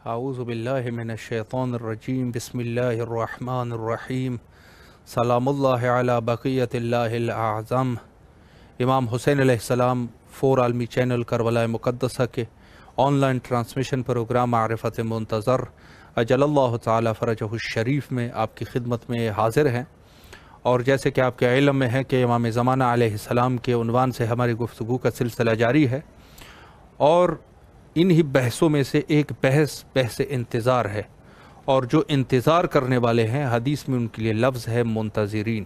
اعوذ باللہ من الشیطان الرجیم بسم اللہ الرحمن الرحیم سلام اللہ علی بقیت اللہ الاعظم۔ امام حسین علیہ السلام فور عالمی چینل کربلا مقدسہ کے آن لائن ٹرانسمیشن پروگرام معرفت منتظر اجل اللہ تعالی فرجہ الشریف میں آپ کی خدمت میں حاضر ہیں، اور جیسے کہ آپ کے علم میں ہے کہ امام زمانہ علیہ السلام کے عنوان سے ہماری گفتگو کا سلسلہ جاری ہے، اور انہی بحثوں میں سے ایک بحث انتظار ہے، اور جو انتظار کرنے والے ہیں حدیث میں ان کے لیے لفظ ہے منتظرین،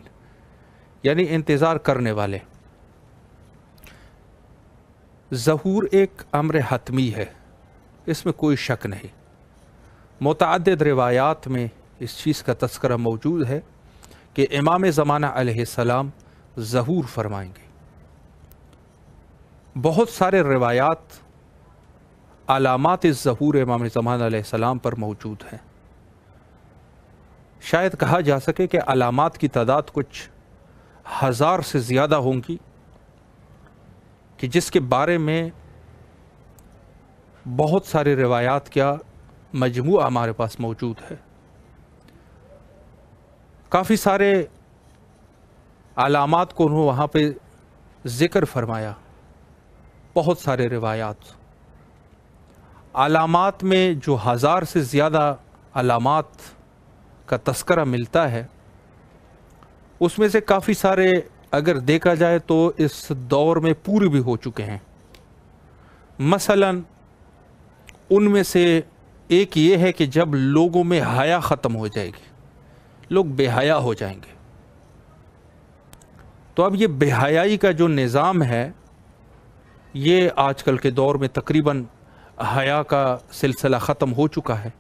یعنی انتظار کرنے والے۔ ظہور ایک امر حتمی ہے، اس میں کوئی شک نہیں۔ متعدد روایات میں اس چیز کا تذکرہ موجود ہے کہ امام زمانہ علیہ السلام ظہور فرمائیں گے۔ بہت سارے روایات علامات الظہور امام زمانہ علیہ السلام پر موجود ہیں۔ شاید کہا جا سکے کہ علامات کی تعداد کچھ 1000 سے زیادہ ہوں گی، کہ جس کے بارے میں بہت سارے روایات کا مجموعہ ہمارے پاس موجود ہے۔ کافی سارے علامات کو انہوں وہاں پہ ذکر فرمایا، بہت سارے روایات۔ علامات میں جو 1000 سے زیادہ علامات کا تذکرہ ملتا ہے، اس میں سے کافی سارے اگر دیکھا جائے تو اس دور میں پورے بھی ہو چکے ہیں۔ مثلا ان میں سے ایک یہ ہے کہ جب لوگوں میں حیا ختم ہو جائے گی، لوگ بے حیا ہو جائیں گے، تو اب یہ بے حیائی کا جو نظام ہے، یہ آج کل کے دور میں تقریباً حیا کا سلسلہ ختم ہو چکا ہے۔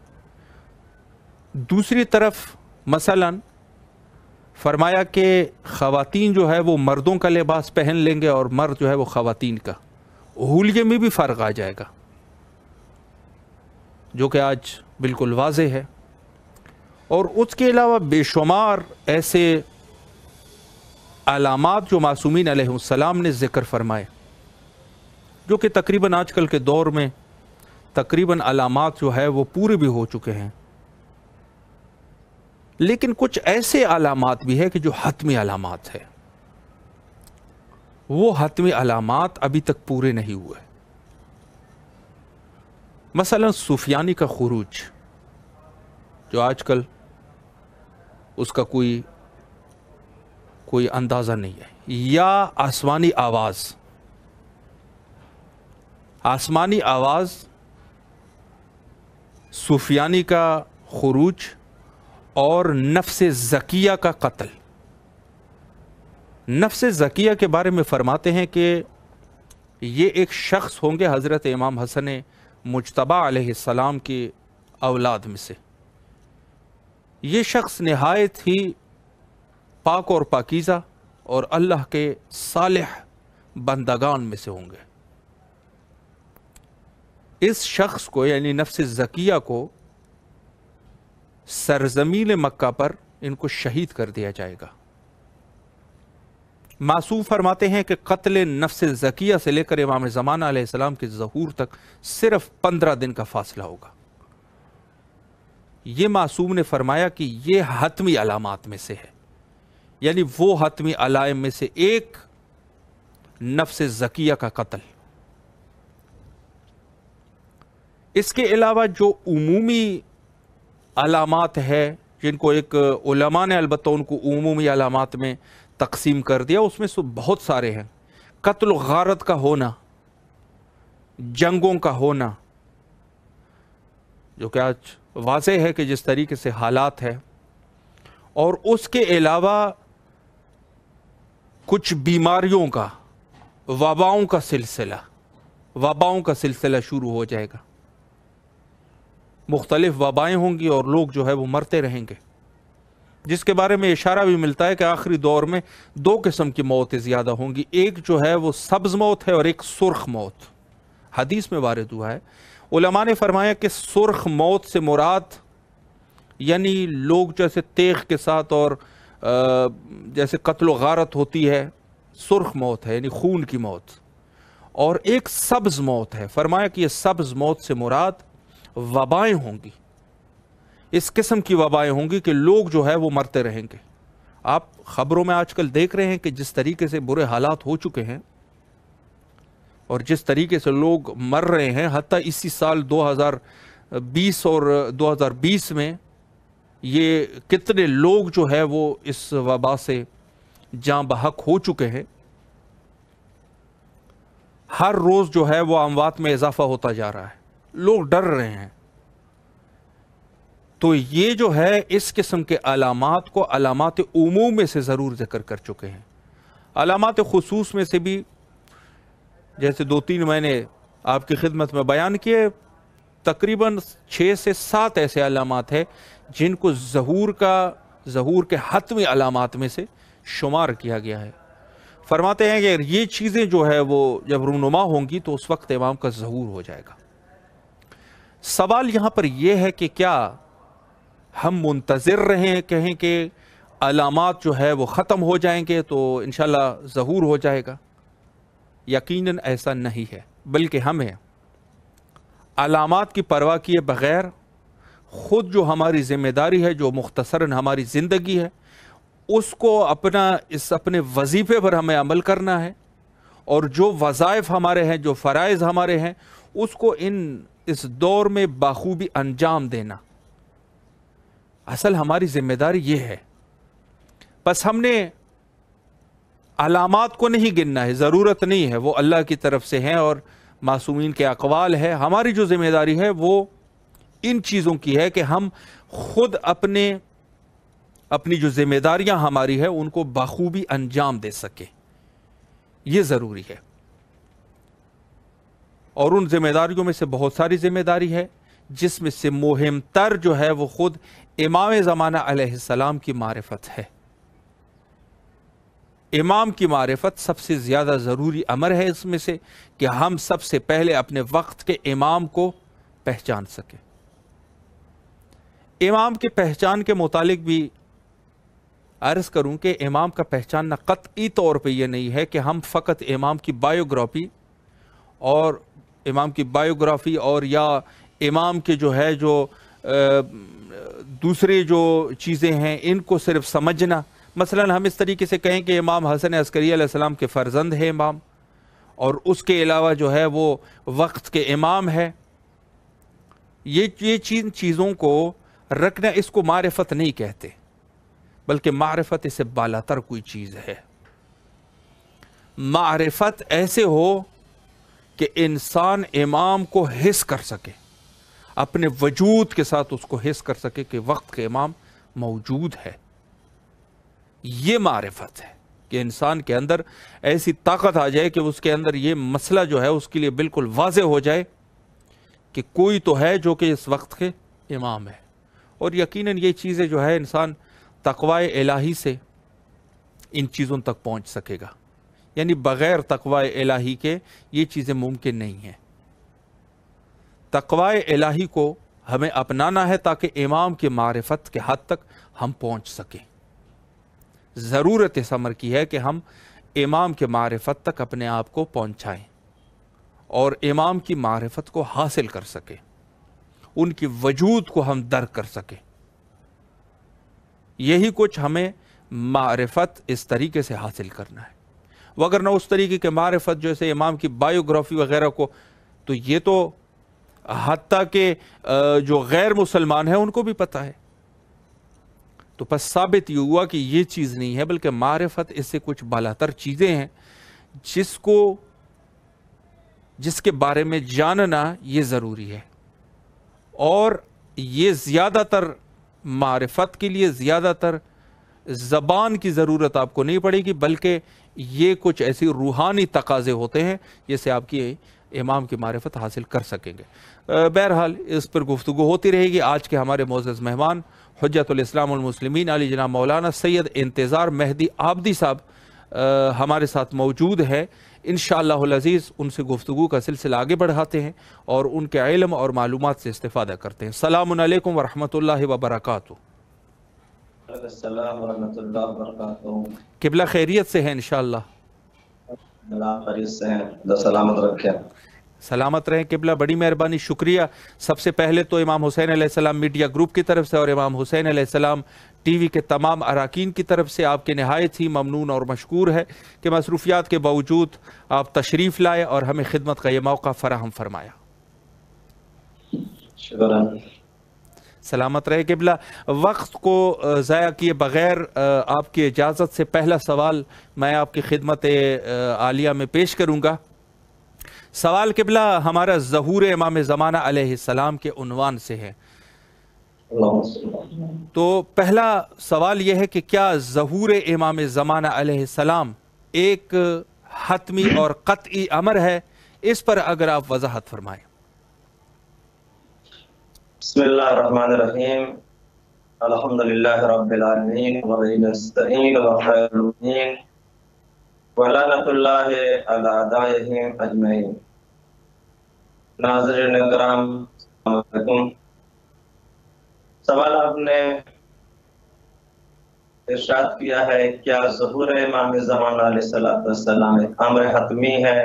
دوسری طرف مثلا فرمایا کہ خواتین جو ہے وہ مردوں کا لباس پہن لیں گے، اور مرد جو ہے وہ خواتین کا۔ حلیے میں بھی فرق آ جائے گا، جو کہ آج بالکل واضح ہے۔ اور اس کے علاوہ بے شمار ایسے علامات جو معصومین علیہ السلام نے ذکر فرمائے، جو کہ تقریباً آج کل کے دور میں تقریباً علامات جو ہے وہ پورے بھی ہو چکے ہیں۔ لیکن کچھ ایسے علامات بھی ہے کہ جو حتمی علامات ہے، وہ حتمی علامات ابھی تک پورے نہیں ہوئے۔ مثلا سفیانی کا خروج، جو آج کل اس کا کوئی اندازہ نہیں ہے، یا آسمانی آواز سفیانی کا خروج، اور نفس زکیہ کا قتل۔ نفس زکیہ کے بارے میں فرماتے ہیں کہ یہ ایک شخص ہوں گے حضرت امام حسن مجتبی علیہ السلام کی اولاد میں سے۔ یہ شخص نہایت ہی پاک اور پاکیزہ اور اللہ کے صالح بندگان میں سے ہوں گے۔ اس شخص کو یعنی نفس زکیہ کو سرزمین مکہ پر ان کو شہید کر دیا جائے گا۔ معصوم فرماتے ہیں کہ قتل نفس زکیہ سے لے کر امام زمانہ علیہ السلام کے ظہور تک صرف 15 دن کا فاصلہ ہوگا۔ یہ معصوم نے فرمایا کہ یہ حتمی علامات میں سے ہے، یعنی وہ حتمی علائم میں سے ایک نفس زکیہ کا قتل۔ اس کے علاوہ جو عمومی علامات ہے، جن کو ایک علماء نے البتہ ان کو عمومی علامات میں تقسیم کر دیا، اس میں سے بہت سارے ہیں۔ قتل و غارت کا ہونا، جنگوں کا ہونا، جو کہ آج واضح ہے کہ جس طریقے سے حالات ہے، اور اس کے علاوہ کچھ بیماریوں کا، وباؤں کا سلسلہ شروع ہو جائے گا۔ مختلف وبائیں ہوں گی اور لوگ جو ہے وہ مرتے رہیں گے، جس کے بارے میں اشارہ بھی ملتا ہے کہ آخری دور میں 2 قسم کی موتیں زیادہ ہوں گی، ایک جو ہے وہ سبز موت ہے اور ایک سرخ موت۔ حدیث میں وارد ہوا ہے، علماء نے فرمایا کہ سرخ موت سے مراد یعنی لوگ جیسے تیغ کے ساتھ اور جیسے قتل و غارت ہوتی ہے، سرخ موت ہے یعنی خون کی موت، اور ایک سبز موت ہے۔ فرمایا کہ یہ سبز موت سے مراد وبائیں ہوں گی، اس قسم کی وبائیں ہوں گی کہ لوگ جو ہے وہ مرتے رہیں گے۔ آپ خبروں میں آج کل دیکھ رہے ہیں کہ جس طریقے سے برے حالات ہو چکے ہیں اور جس طریقے سے لوگ مر رہے ہیں، حتیٰ اسی سال 2020 اور 2020 میں یہ کتنے لوگ جو ہے وہ اس وبا سے جاں بحق ہو چکے ہیں۔ ہر روز جو ہے وہ اموات میں اضافہ ہوتا جا رہا ہے، لوگ ڈر رہے ہیں۔ تو یہ جو ہے اس قسم کے علامات کو علامات عموم میں سے ضرور ذکر کر چکے ہیں۔ علامات خصوص میں سے بھی جیسے 2-3 میں نے آپ کی خدمت میں بیان کیے، تقریباً 6 سے 7 ایسے علامات ہیں جن کو ظہور کے حتمی علامات میں سے شمار کیا گیا ہے۔ فرماتے ہیں کہ یہ چیزیں جو ہے وہ جب رونما ہوں گی تو اس وقت امام کا ظہور ہو جائے گا۔ سوال یہاں پر یہ ہے کہ کیا ہم منتظر رہیں، کہیں کہ علامات جو ہے وہ ختم ہو جائیں گے تو انشاءاللہ ظہور ہو جائے گا؟ یقیناً ایسا نہیں ہے، بلکہ ہمیں علامات کی پرواہ کیے بغیر خود جو ہماری ذمہ داری ہے، جو مختصراً ہماری زندگی ہے، اس کو اپنے وظیفے پر ہمیں عمل کرنا ہے، اور جو وظائف ہمارے ہیں، جو فرائض ہمارے ہیں، اس کو اس دور میں بخوبی انجام دینا۔ اصل ہماری ذمہ داری یہ ہے۔ بس ہم نے علامات کو نہیں گننا ہے، ضرورت نہیں ہے، وہ اللہ کی طرف سے ہیں اور معصومین کے اقوال ہے۔ ہماری جو ذمہ داری ہے وہ ان چیزوں کی ہے کہ ہم خود اپنی جو ذمہ داریاں ہماری ہیں ان کو بخوبی انجام دے سکیں، یہ ضروری ہے۔ اور ان ذمہ داریوں میں سے بہت ساری ذمہ داری ہے، جس میں سے مہم تر جو ہے وہ خود امام زمانہ علیہ السلام کی معرفت ہے۔ امام کی معرفت سب سے زیادہ ضروری امر ہے اس میں سے، کہ ہم سب سے پہلے اپنے وقت کے امام کو پہچان سکیں۔ امام کے پہچان کے متعلق بھی عرض کروں کہ امام کا پہچاننا قطعی طور پہ یہ نہیں ہے کہ ہم فقط امام کی بائیوگرافی اور یا امام کے جو دوسرے جو چیزیں ہیں ان کو صرف سمجھنا۔ مثلا ہم اس طریقے سے کہیں کہ امام حسن عسکری علیہ السلام کے فرزند ہے امام، اور اس کے علاوہ جو ہے وہ وقت کے امام ہے، یہ چیزوں کو رکھنا، اس کو معرفت نہیں کہتے، بلکہ معرفت اس سے بالاتر کوئی چیز ہے۔ معرفت ایسے ہو کہ انسان امام کو حس کر سکے، اپنے وجود کے ساتھ اس کو حس کر سکے کہ وقت کے امام موجود ہے۔ یہ معرفت ہے کہ انسان کے اندر ایسی طاقت آ جائے کہ اس کے اندر یہ مسئلہ جو ہے اس کے لیے بالکل واضح ہو جائے کہ کوئی تو ہے جو کہ اس وقت کے امام ہے۔ اور یقیناً یہ چیزیں جو ہے انسان تقوی الہی سے ان چیزوں تک پہنچ سکے گا، یعنی بغیر تقوی الہی کے یہ چیزیں ممکن نہیں ہیں۔ تقوی الہی کو ہمیں اپنانا ہے تاکہ امام کی معرفت کے حد تک ہم پہنچ سکیں۔ ضرورت اس امر کی ہے کہ ہم امام کے معرفت تک اپنے آپ کو پہنچائیں اور امام کی معرفت کو حاصل کر سکیں، ان کی وجود کو ہم درک کر سکیں۔ یہی کچھ ہمیں معرفت اس طریقے سے حاصل کرنا ہے، وگرنہ اس طریقے کے معرفت جیسے امام کی بائیوگرافی وغیرہ کو، تو یہ تو حتیٰ کہ جو غیر مسلمان ہیں ان کو بھی پتہ ہے۔ تو پس ثابت یہ ہوا کہ یہ چیز نہیں ہے، بلکہ معرفت اس سے کچھ بالاتر چیزیں ہیں جس کے بارے میں جاننا یہ ضروری ہے۔ اور یہ زیادہ تر معرفت کے لیے زیادہ تر زبان کی ضرورت آپ کو نہیں پڑے گی، بلکہ یہ کچھ ایسی روحانی تقاضے ہوتے ہیں جس سے آپ کی امام کی معرفت حاصل کر سکیں گے۔ بہرحال اس پر گفتگو ہوتی رہے گی۔ آج کے ہمارے معزز مہمان حجت الاسلام والمسلمین علی جناب مولانا سید انتظار مہدی عابدی صاحب ہمارے ساتھ موجود ہے۔ انشاءاللہ العزیز ان سے گفتگو کا سلسلہ آگے بڑھاتے ہیں اور ان کے علم اور معلومات سے استفادہ کرتے ہیں۔ السلام علیکم ورحمۃ اللہ وبرکاتہ۔ السلام ورحمۃ اللہ وبرکاتہ۔ قبلہ خیریت سے ہے انشاءاللہ؟ اللہ خیریت سے ہیں، اللہ سلامت رکھے۔ سلامت رہیں قبلہ، بڑی مہربانی، شکریہ۔ سب سے پہلے تو امام حسین علیہ السلام میڈیا گروپ کی طرف سے اور امام حسین علیہ السلام ٹی وی کے تمام اراکین کی طرف سے آپ کے نہایت ہی ممنون اور مشکور ہے کہ مصروفیات کے باوجود آپ تشریف لائے اور ہمیں خدمت کا یہ موقع فراہم فرمایا۔ شکریہ۔ سلامت رہے قبلہ۔ وقت کو ضائع کیے بغیر آپ کی اجازت سے پہلا سوال میں آپ کی خدمت عالیہ میں پیش کروں گا۔ سوال قبلہ ہمارا ظہور امام زمانہ علیہ السلام کے عنوان سے ہے۔ تو پہلا سوال یہ ہے کہ کیا ظہور امام زمانہ علیہ السلام ایک حتمی اور قطعی امر ہے؟ اس پر اگر آپ وضاحت فرمائیں۔ بسم اللہ الرحمن الرحیم، الحمدللہ رب العالمین وبہ نستعین وخیر المعین ولعنۃ اللہ علی اعدائہم اجمعین۔ ناظرین کرام السلام علیکم۔ سوال آپ نے ارشاد کیا ہے کیا ظہور امام زمانہ علیہ السلام ایک امر حتمی ہے؟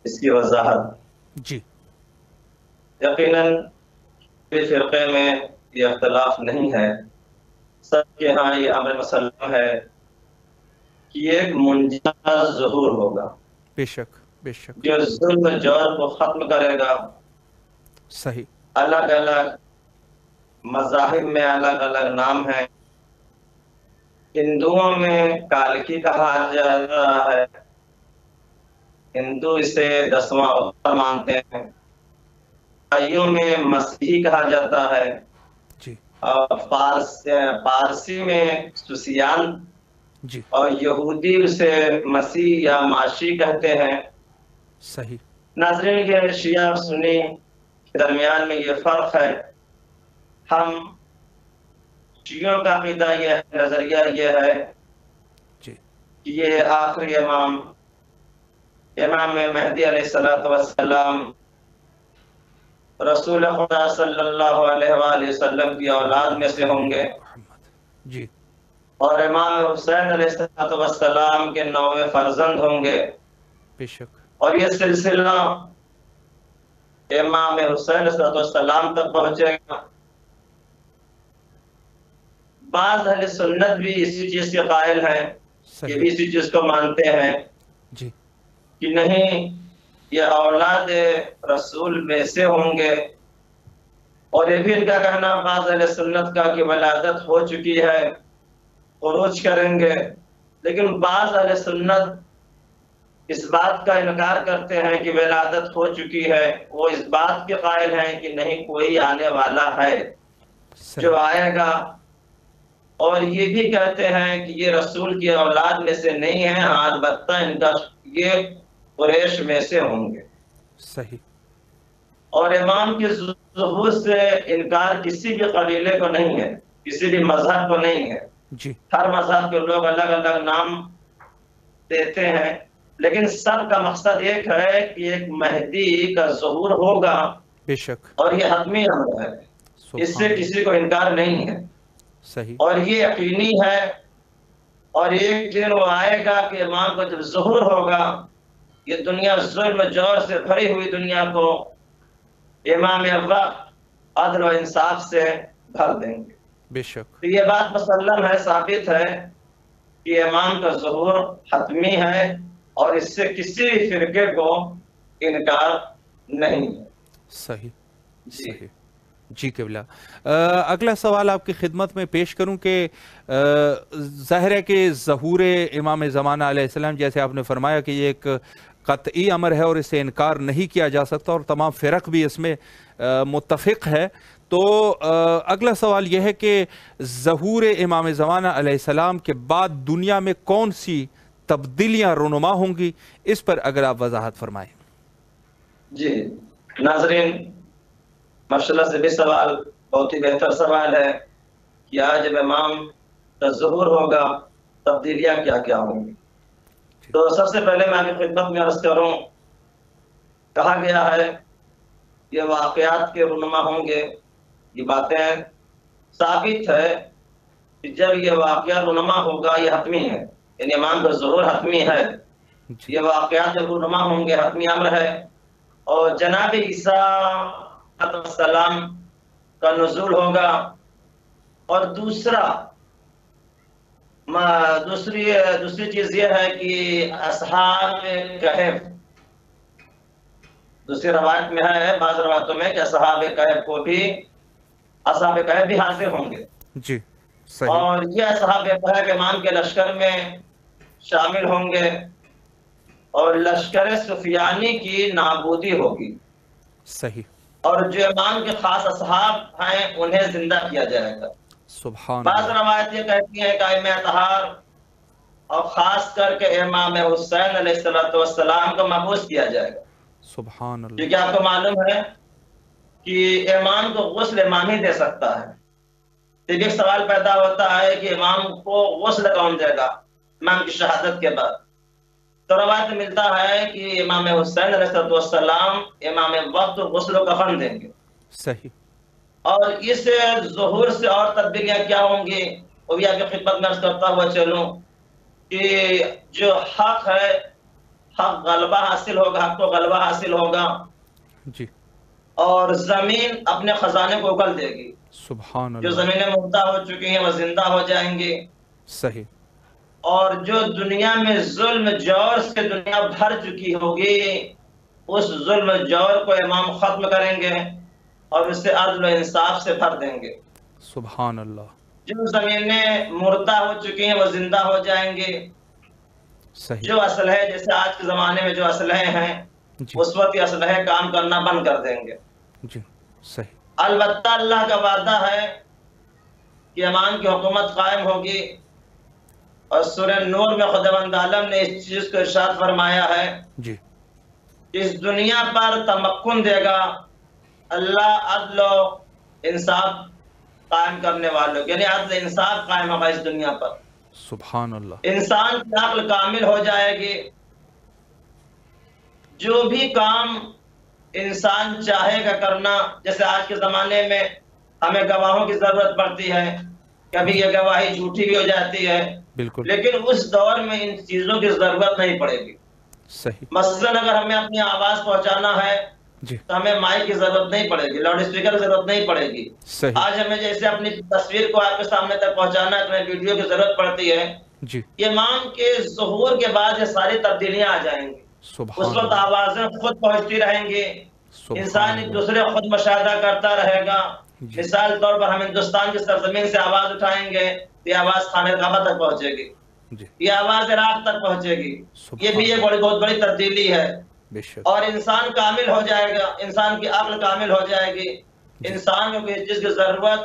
اس کی وضاحت۔ جی یقیناً فرقے میں یہ اختلاف نہیں ہے، سب کے ہاں یہ امر مسلم ہے کہ یہ ایک منجز ظہور ہوگا بے شک بے شک، جو ظلم جور کو ختم کرے گا۔ صحیح۔ الگ الگ مذاہب میں الگ الگ نام ہیں۔ ہندوؤں میں کالکی کہا جاتا ہے، ہندو اسے 10واں اوتار مانتے ہیں۔ عیسائیوں میں مسیحی کہا جاتا ہے، جی اور فارسی میں سوسیان، جی اور یہودی اسے مسیح یا معاشی کہتے ہیں۔ صحیح۔ ناظرین، یہ شیعہ اور سنی کے درمیان میں یہ فرق ہے۔ ہم شیعوں کا عقیدہ یہ ہے، نظریہ یہ ہے جی کہ یہ آخری امام مہدی علیہ السلام رسول خدا صلی اللہ علیہ وآلہ وسلم کی اولاد میں سے ہوں گے، جی اور امام حسین علیہ السلام کے 9ویں فرزند ہوں گے، بے شک۔ اور یہ سلسلہ امام حسین علیہ السلام تک پہنچے گا۔ بعض اہل سنت بھی اسی چیز کے قائل ہیں، یہ بھی اسی چیز کو مانتے ہیں جی کہ نہیں، یہ اولاد رسول میں سے ہوں گے، اور یہ بھی ان کا کہنا بعض اہل سنت کا کہ ولادت ہو چکی ہے، خروج کریں گے۔ لیکن بعض اہل سنت اس بات کا انکار کرتے ہیں کہ ولادت ہو چکی ہے، وہ اس بات کے قائل ہیں کہ نہیں، کوئی آنے والا ہے جو آئے گا، اور یہ بھی کہتے ہیں کہ یہ رسول کی اولاد میں سے نہیں ہے، ہاں البتہ ان کا یہ قریش میں سے ہوں گے۔ صحیح۔ اور امام کے ظہور سے انکار کسی بھی قبیلے کو نہیں ہے، کسی بھی مذہب کو نہیں ہے۔ جی ہر مذہب کے لوگ الگ الگ نام دیتے ہیں، لیکن سب کا مقصد ایک ہے کہ ایک مہدی کا ظہور ہوگا، بے شک، اور یہ حتمی امر ہے، اس سے کسی کو انکار نہیں ہے۔ صحیح۔ اور یہ یقینی ہے، اور ایک دن وہ آئے گا کہ امام کو جب ظہور ہوگا، یہ دنیا ظلم جور سے بھری ہوئی دنیا کو امام وقت عدل و انصاف سے بھر دیں گے۔ بے شک، تو یہ بات مسلم ہے، ثابت ہے کہ امام کا ظہور حتمی ہے، اور اس سے کسی بھی فرقے کو انکار نہیں ہے۔ صحیح صحیح۔ جی قبلہ، اگلا سوال آپ کی خدمت میں پیش کروں کہ ظاہر ہے کہ ظہور امام زمانہ علیہ السلام، جیسے آپ نے فرمایا کہ یہ ایک قطعی امر ہے اور اس سے انکار نہیں کیا جا سکتا، اور تمام فرق بھی اس میں متفق ہے۔ تو اگلا سوال یہ ہے کہ ظہور امام زمانہ علیہ السلام کے بعد دنیا میں کون سی تبدیلیاں رونما ہوں گی؟ اس پر اگر آپ وضاحت فرمائیں۔ جی ناظرین، ماشاءاللہ سے بھی سوال بہت ہی بہتر سوال ہے کہ آج جب امام کا ظہور ہوگا تبدیلیاں کیا کیا ہوں گی۔ تو سب سے پہلے میں آپ کی خدمت میں عرض کروں، کہا گیا ہے یہ واقعات کے رونما ہوں گے، یہ باتیں ثابت ہے کہ جب یہ واقعہ رونما ہوگا یہ حتمی ہے، یعنی امام کا ظہور حتمی ہے۔ یہ واقعات جب رونما ہوں گے حتمی امر ہے، اور جناب عیسیٰ علیہ السلام کا نزول ہوگا، اور دوسری چیز یہ ہے کہ اصحاب کہف، دوسری روایت میں ہے، بعض روایتوں میں، کہ اصحاب کہف بھی حاضر ہوں گے، جی صحیح، اور یہ اصحاب کہف امام کے لشکر میں شامل ہوں گے، اور لشکر سفیانی کی نابودی ہوگی، صحیح، اور جو امام کے خاص اصحاب ہیں انہیں زندہ کیا جائے گا۔ سبحان بعض اللہ، روایت یہ کہتی ہیں کہ ائمہ اطہار اور خاص کر کے امام حسین علیہ السلام کو مبعوث کیا جائے گا، سبحان اللہ، کیونکہ آپ کو معلوم ہے کہ امام کو غسل امام ہی دے سکتا ہے۔ پھر ایک سوال پیدا ہوتا ہے کہ امام کو غسل کون دے گا امام کی شہادت کے بعد؟ تو روایت میں ملتا ہے کہ امام حسین علیہ السلام امام وقت غسل و کفن دیں گے، صحیح، اور اس ظہور سے اور تبدیلیاں کیا ہوں گی وہ بھی آپ کی خدمت میں عرض کرتا ہوا چلوں کہ جو حق ہے، حق غلبہ حاصل ہوگا، حق کو غلبہ حاصل ہوگا، جی اور زمین اپنے خزانے کو اگل دے گی، سبحان جو اللہ، زمینیں مردہ ہو چکی ہیں وہ زندہ ہو جائیں گی، صحیح، اور جو دنیا میں ظلم جور سے دنیا بھر چکی ہوگی اس ظلم جور کو امام ختم کریں گے اور اسے عدل و انصاف سے بھر دیں گے، سبحان اللہ، جو زمینیں مردہ ہو چکی ہیں وہ زندہ ہو جائیں گے، صحیح، جو اسلحے جیسے آج کے زمانے میں جو اسلحے ہیں جی اس وقت یہ اسلحے کام کرنا بند کر دیں گے۔ جی صحیح، البتہ اللہ کا وعدہ ہے کہ امام کی حکومت قائم ہوگی، اور سورہ نور میں خداوند عالم نے اس چیز کو ارشاد فرمایا ہے، جی اس دنیا پر تمکن دے گا اللہ عدل و انصاف قائم کرنے والوں، یعنی عدل انصاف قائم ہوگا اس دنیا پر، سبحان اللہ، انسان کی عقل کامل ہو جائے گی، جو بھی کام انسان چاہے گا کرنا، جیسے آج کے زمانے میں ہمیں گواہوں کی ضرورت پڑتی ہے، کبھی یہ گواہی جھوٹی بھی ہو جاتی ہے، بالکل لیکن اس دور میں ان چیزوں کی ضرورت نہیں پڑے گی۔ صحیح، مثلاً اگر ہمیں اپنی آواز پہنچانا ہے جی تو ہمیں مائک کی ضرورت نہیں پڑے گی، لاؤڈ اسپیکر کی ضرورت نہیں پڑے گی۔ صحیح، آج ہمیں جیسے اپنی تصویر کو آپ کے سامنے تک پہنچانا ہے تو ویڈیو کی ضرورت پڑتی ہے۔ جی امام کے ظہور کے بعد یہ ساری تبدیلیاں آ جائیں گی، اس سبحان وقت اللہ، آوازیں خود پہنچتی رہیں گی، سبحان انسان ایک اللہ، دوسرے خود مشاہدہ کرتا رہے گا۔ جی مثال طور پر ہم ہندوستان کی سرزمین سے آواز اٹھائیں گے تو یہ آواز خانہ کعبہ تک پہنچے گی، جی یہ آواز عراق تک پہنچے گی، یہ بھی سبحان ایک اللہ، بہت بڑی تبدیلی ہے۔ بے شک، اور انسان کامل ہو جائے گا، انسان کی عقل کامل ہو جائے گی، جی انسان کو اس چیز کی ضرورت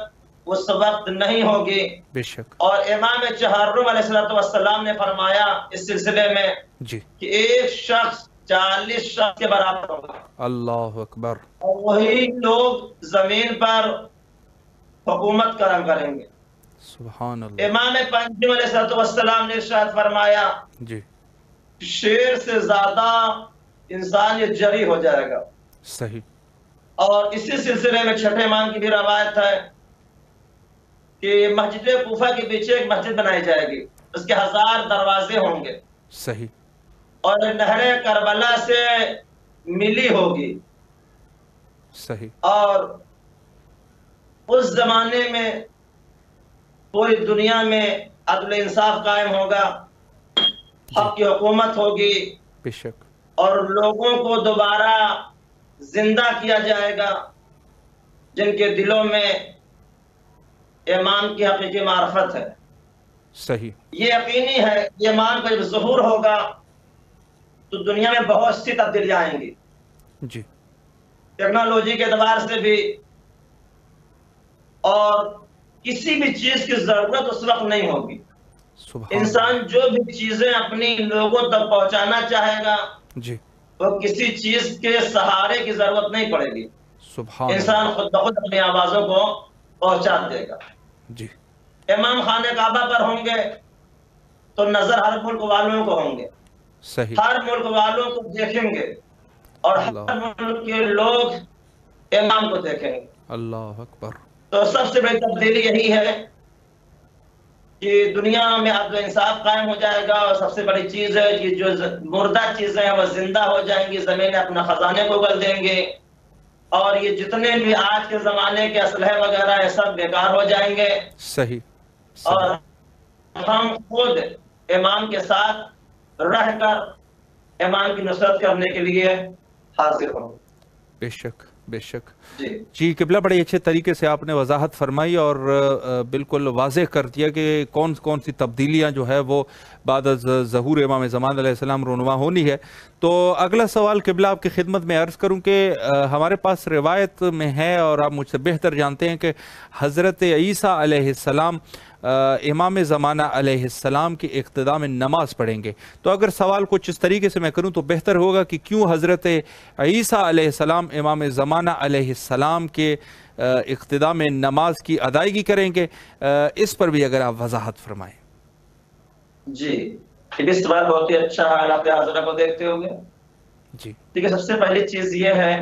اس وقت نہیں ہوگی۔ بے شک، اور امام چہرم علیہ السلام نے فرمایا اس سلسلے میں جی کہ ایک شخص 40 شخص کے برابر ہوگا، اللہ اکبر، اور وہی لوگ زمین پر حکومت کریں گے۔ سبحان اللہ، امام پنجم علیہ السلام نے ارشاد فرمایا جی شیر سے زیادہ انسان یہ جری ہو جائے گا۔ صحیح، اور اسی سلسلے میں چھٹے امام کی بھی روایت ہے کہ مسجد کوفہ کے پیچھے ایک مسجد بنائی جائے گی، اس کے 1000 دروازے ہوں گے، صحیح، اور نہر کربلا سے ملی ہوگی، صحیح، اور اس زمانے میں پوری دنیا میں عدل انصاف قائم ہوگا، جی حق کی حکومت ہوگی، بے شک، اور لوگوں کو دوبارہ زندہ کیا جائے گا جن کے دلوں میں امام کی حقیقی معرفت ہے۔ صحیح، یہ یقینی ہے یہ امام کا جب ظہور ہوگا تو دنیا میں بہت سی تبدیلیاں آئیں گی، جی ٹیکنالوجی کے اعتبار سے بھی، اور کسی بھی چیز کی ضرورت اس وقت نہیں ہوگی۔ سبحان انسان اللہ، جو بھی چیزیں اپنی لوگوں تک پہنچانا چاہے گا جی وہ کسی چیز کے سہارے کی ضرورت نہیں پڑے گی، سبحان انسان اللہ، خود بخود اپنی آوازوں کو پہنچا دے گا۔ جی امام خانہ کعبہ پر ہوں گے تو نظر ہر ملک والوں کو ہوں گے، صحیح، ہر ملک والوں کو دیکھیں گے، اور اللہ ہر ملک کے لوگ امام کو دیکھیں گے۔ اللہ اکبر، تو سب سے بڑی تبدیلی یہی ہے کہ دنیا میں عدل و انصاف قائم ہو جائے گا، اور سب سے بڑی چیز ہے کہ جو مردہ چیزیں ہیں وہ زندہ ہو جائیں گی، زمین اپنا خزانے کو اگل دیں گے، اور یہ جتنے بھی آج کے زمانے کے اسلحے وغیرہ ہیں سب بیکار ہو جائیں گے، صحیح اور صحیح ہم خود امام کے ساتھ رہ کر امام کی نصرت کرنے کے لیے حاضر ہوں۔ بے شک بے شک۔ جی جی قبلہ، بڑے اچھے طریقے سے آپ نے وضاحت فرمائی اور بالکل واضح کر دیا کہ کون کون سی تبدیلیاں جو ہے وہ بعد از ظہور امام زمان علیہ السلام رونما ہونی ہے۔ تو اگلا سوال قبلہ آپ کی خدمت میں عرض کروں کہ ہمارے پاس روایت میں ہے، اور آپ مجھ سے بہتر جانتے ہیں، کہ حضرت عیسیٰ علیہ السلام امام زمانہ علیہ السلام کی اقتداء میں نماز پڑھیں گے۔ تو اگر سوال کچھ اس طریقے سے میں کروں تو بہتر ہوگا کہ کیوں حضرت عیسیٰ علیہ السلام امام زمانہ علیہ السلام کے اقتداء میں نماز کی ادائیگی کریں گے، اس پر بھی اگر آپ وضاحت فرمائیں۔ جی، یہ سوال بہت ہی اچھا ہے، آپ حاضرہ کو دیکھتے ہوگے۔ جی ٹھیک ہے، سب سے پہلی چیز یہ ہے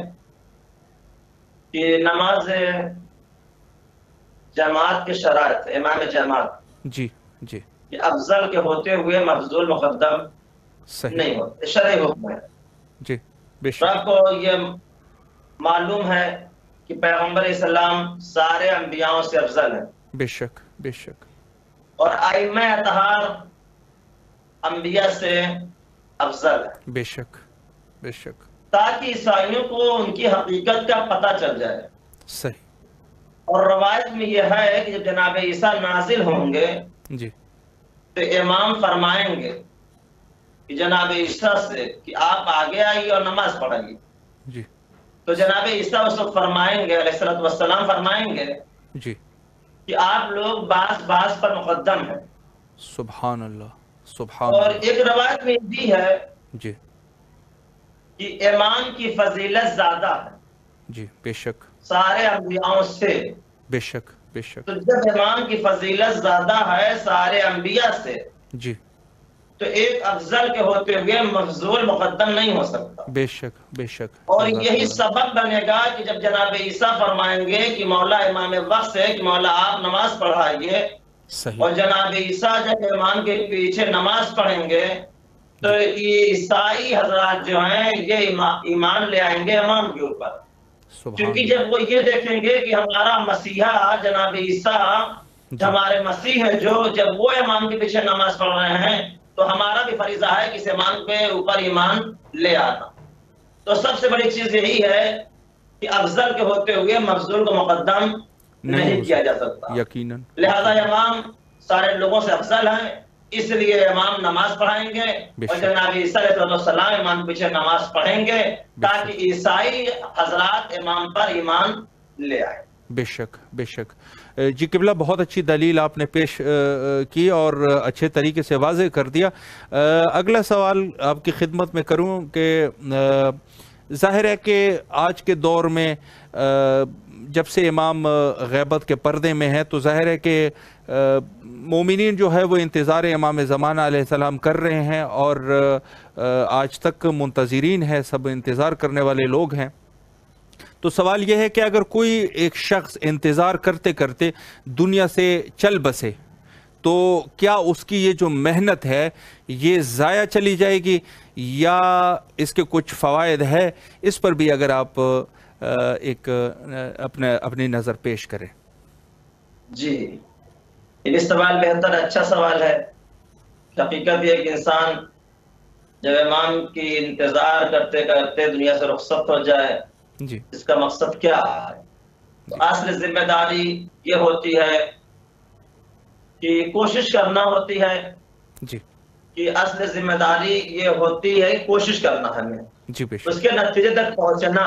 کہ نماز جماعت کے شرائط، امام جماعت جی جی یہ افضل کے ہوتے ہوئے مفضول مقدم صحیح نہیں ہوتے، شرعی حکم ہے۔ جی بے تو شک آپ کو یہ معلوم ہے کہ پیغمبر اسلام سارے انبیاءوں سے افضل ہیں، بے شک بے شک اور ائمہ اطہار انبیاء سے افضل ہے، بے شک بے شک تاکہ عیسائیوں کو ان کی حقیقت کا پتہ چل جائے۔ صحیح اور روایت میں یہ ہے کہ جب جناب عیسیٰ نازل ہوں گے جی تو امام فرمائیں گے کہ جناب عیسیٰ سے کہ آپ آگے آئیے اور نماز پڑھائیے۔ جی تو جناب عیسیٰ اس وقت فرمائیں گے، علیہ السلام فرمائیں گے جی کہ آپ لوگ بعض پر مقدم ہیں۔ سبحان اللہ سبحان اور اللہ۔ ایک روایت میں یہ بھی ہے جی کہ امام کی فضیلت زیادہ ہے جی بے شک سارے انبیاءوں سے۔ بے شک بے شک تو جب امام کی فضیلت زیادہ ہے سارے انبیاء سے، جی تو ایک افضل کے ہوتے ہوئے مفضول مقدم نہیں ہو سکتا۔ بے شک بے شک اور جزاک یہی اللہ۔ سبب بنے گا کہ جب جناب عیسیٰ فرمائیں گے کہ مولا امام وقت ہے کہ مولا آپ نماز پڑھائیے، صحیح اور جناب عیسیٰ جب امام کے پیچھے نماز پڑھیں گے تو یہ عیسائی حضرات جو ہیں یہ ایمان لے آئیں گے امام کے اوپر، سبحان کیونکہ اللہ۔ جب وہ یہ دیکھیں گے کہ ہمارا مسیحا جناب عیسیٰ جی ہمارے مسیح ہے، جو جب وہ امام کے پیچھے نماز پڑھ رہے ہیں تو ہمارا بھی فریضہ ہے کہ اس امام کے اوپر ایمان لے آنا۔ تو سب سے بڑی چیز یہی ہے کہ افضل کے ہوتے ہوئے مفضول کو مقدم نہیں کیا جا سکتا، یقیناً لہذا امام سارے لوگوں سے افضل ہیں، اس لیے امام نماز پڑھائیں گے، اور جناب عیسیٰ علیہ السلام امام کے پیچھے نماز پڑھیں گے تاکہ عیسائی حضرات امام پر ایمان لے آئے۔ بے شک بے شک۔ جی قبلہ، بہت اچھی دلیل آپ نے پیش کی اور اچھے طریقے سے واضح کر دیا۔ اگلا سوال آپ کی خدمت میں کروں کہ ظاہر ہے کہ آج کے دور میں جب سے امام غیبت کے پردے میں ہے تو ظاہر ہے کہ مومنین جو ہے وہ انتظار امام زمانہ علیہ السلام کر رہے ہیں، اور آج تک منتظرین ہیں، سب انتظار کرنے والے لوگ ہیں۔ تو سوال یہ ہے کہ اگر کوئی ایک شخص انتظار کرتے کرتے دنیا سے چل بسے تو کیا اس کی یہ جو محنت ہے یہ ضائع چلی جائے گی یا اس کے کچھ فوائد ہے؟ اس پر بھی اگر آپ ایک اپنی نظر پیش کریں۔ جی، یہ سوال بہتر اچھا سوال ہے۔ حقیقت یہ کہ انسان جب امام کی انتظار کرتے کرتے دنیا سے رخصت ہو جائے، جی اس کا مقصد کیا ہے؟ تو اصل ذمہ داری یہ ہوتی ہے کہ کوشش کرنا ہوتی ہے، جی کہ اصل ذمہ داری یہ ہوتی ہے کوشش کرنا ہمیں، جی بے اس شک کے نتیجے تک پہنچنا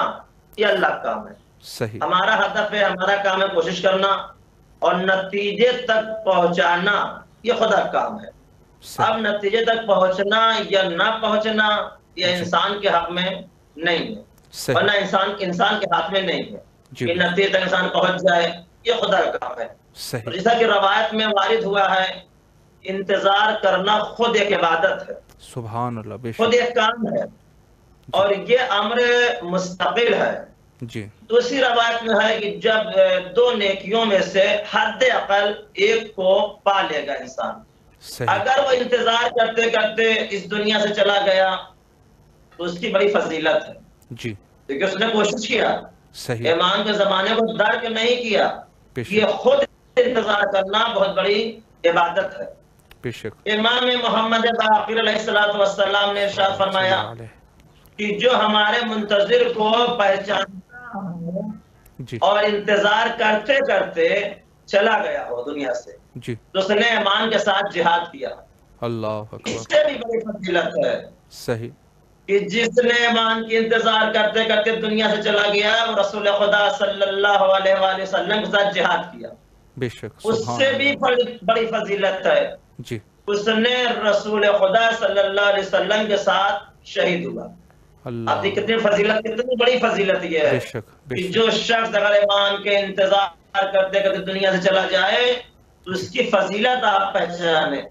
یہ اللہ کا کام ہے۔ صحیح ہمارا ہدف ہے، ہمارا کام ہے کوشش کرنا، اور نتیجے تک پہنچانا یہ خدا کا کام ہے۔ اب نتیجے تک پہنچنا یا نہ پہنچنا یہ انسان کے حق میں نہیں ہے، ورنہ انسان کے ہاتھ میں نہیں ہے کہ نتیجے تک انسان پہنچ جائے، یہ خدا کا کام ہے۔ صحیح جیسا کہ روایت میں وارد ہوا ہے، انتظار کرنا خود ایک عبادت ہے، سبحان اللہ بے خود شک ایک کام ہے، اور یہ امر مستقل ہے۔ جی دوسری روایت میں ہے کہ جب دو نیکیوں میں سے حد اقل ایک کو پا لے گا انسان، صحیح اگر وہ انتظار کرتے کرتے اس دنیا سے چلا گیا تو اس کی بڑی فضیلت ہے، جی کیونکہ اس نے کوشش کیا، صحیح ایمان کے زمانے کو درک نہیں کیا۔ بے یہ شک خود انتظار کرنا بہت بڑی عبادت ہے۔ بے شک امام محمد باقر علیہ السلام نے ارشاد صلی فرمایا اللہ علیہ کہ جو ہمارے منتظر کو پہچانتا ہو جی اور انتظار کرتے کرتے چلا گیا ہو دنیا سے، جی تو اس نے ایمان کے ساتھ جہاد کیا۔ اللہ اس اکبر سے بھی بڑی فضیلت ہے صحیح کہ جس نے ایمان کی انتظار کرتے کرتے دنیا سے چلا گیا وہ رسول خدا صلی اللہ علیہ وآلہ وسلم کے ساتھ جہاد کیا، بے شک اس سبحان سے بھی اللہ بڑی فضیلت ہے۔ جی اس نے رسول خدا صلی اللہ علیہ وسلم کے ساتھ شہید ہوا۔ آپ کی اللہ کتنی فضیلت، کتنی بڑی فضیلت یہ بے ہے شک بے کہ شک جو شخص اگر ایمان کے انتظار کرتے کرتے دنیا سے چلا جائے تو اس کی فضیلت آپ پہچانیں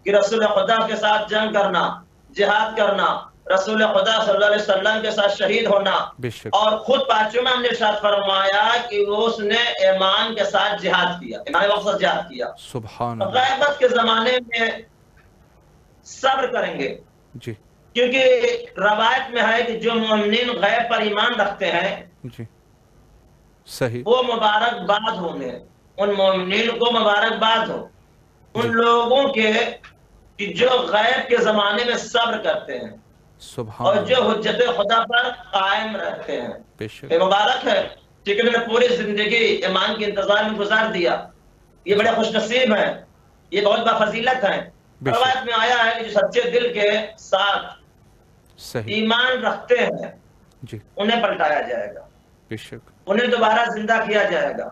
کہ رسول خدا کے ساتھ جنگ کرنا، جہاد کرنا، رسول خدا صلی اللہ علیہ وسلم کے ساتھ شہید ہونا، بے شک اور خود پانچویں امام نے ارشاد فرمایا کہ وہ اس نے ایمان کے ساتھ جہاد کیا، ایمان کے ساتھ جہاد کیا۔ سبحان اللہ غیبت کے زمانے میں صبر کریں گے، جی کیونکہ روایت میں ہے کہ جو مومنین غیب پر ایمان رکھتے ہیں جی صحیح وہ مبارکباد ہوں گے، ان مومنین کو مبارکباد ہو، جی ان لوگوں کے کہ جو غیب کے زمانے میں صبر کرتے ہیں سبحان اور جو اللہ حجت خدا پر قائم رہتے ہیں۔ بے شک یہ مبارک ہے کہ نے پوری زندگی ایمان کے انتظار میں گزار دیا، یہ بڑے خوش نصیب ہیں، یہ بہت بافضیلت ہیں۔ بے شک روایت میں آیا ہے کہ جو سچے دل کے ساتھ صحیح ایمان رکھتے ہیں جی انہیں پلٹایا جائے گا، بے شک انہیں دوبارہ زندہ کیا جائے گا۔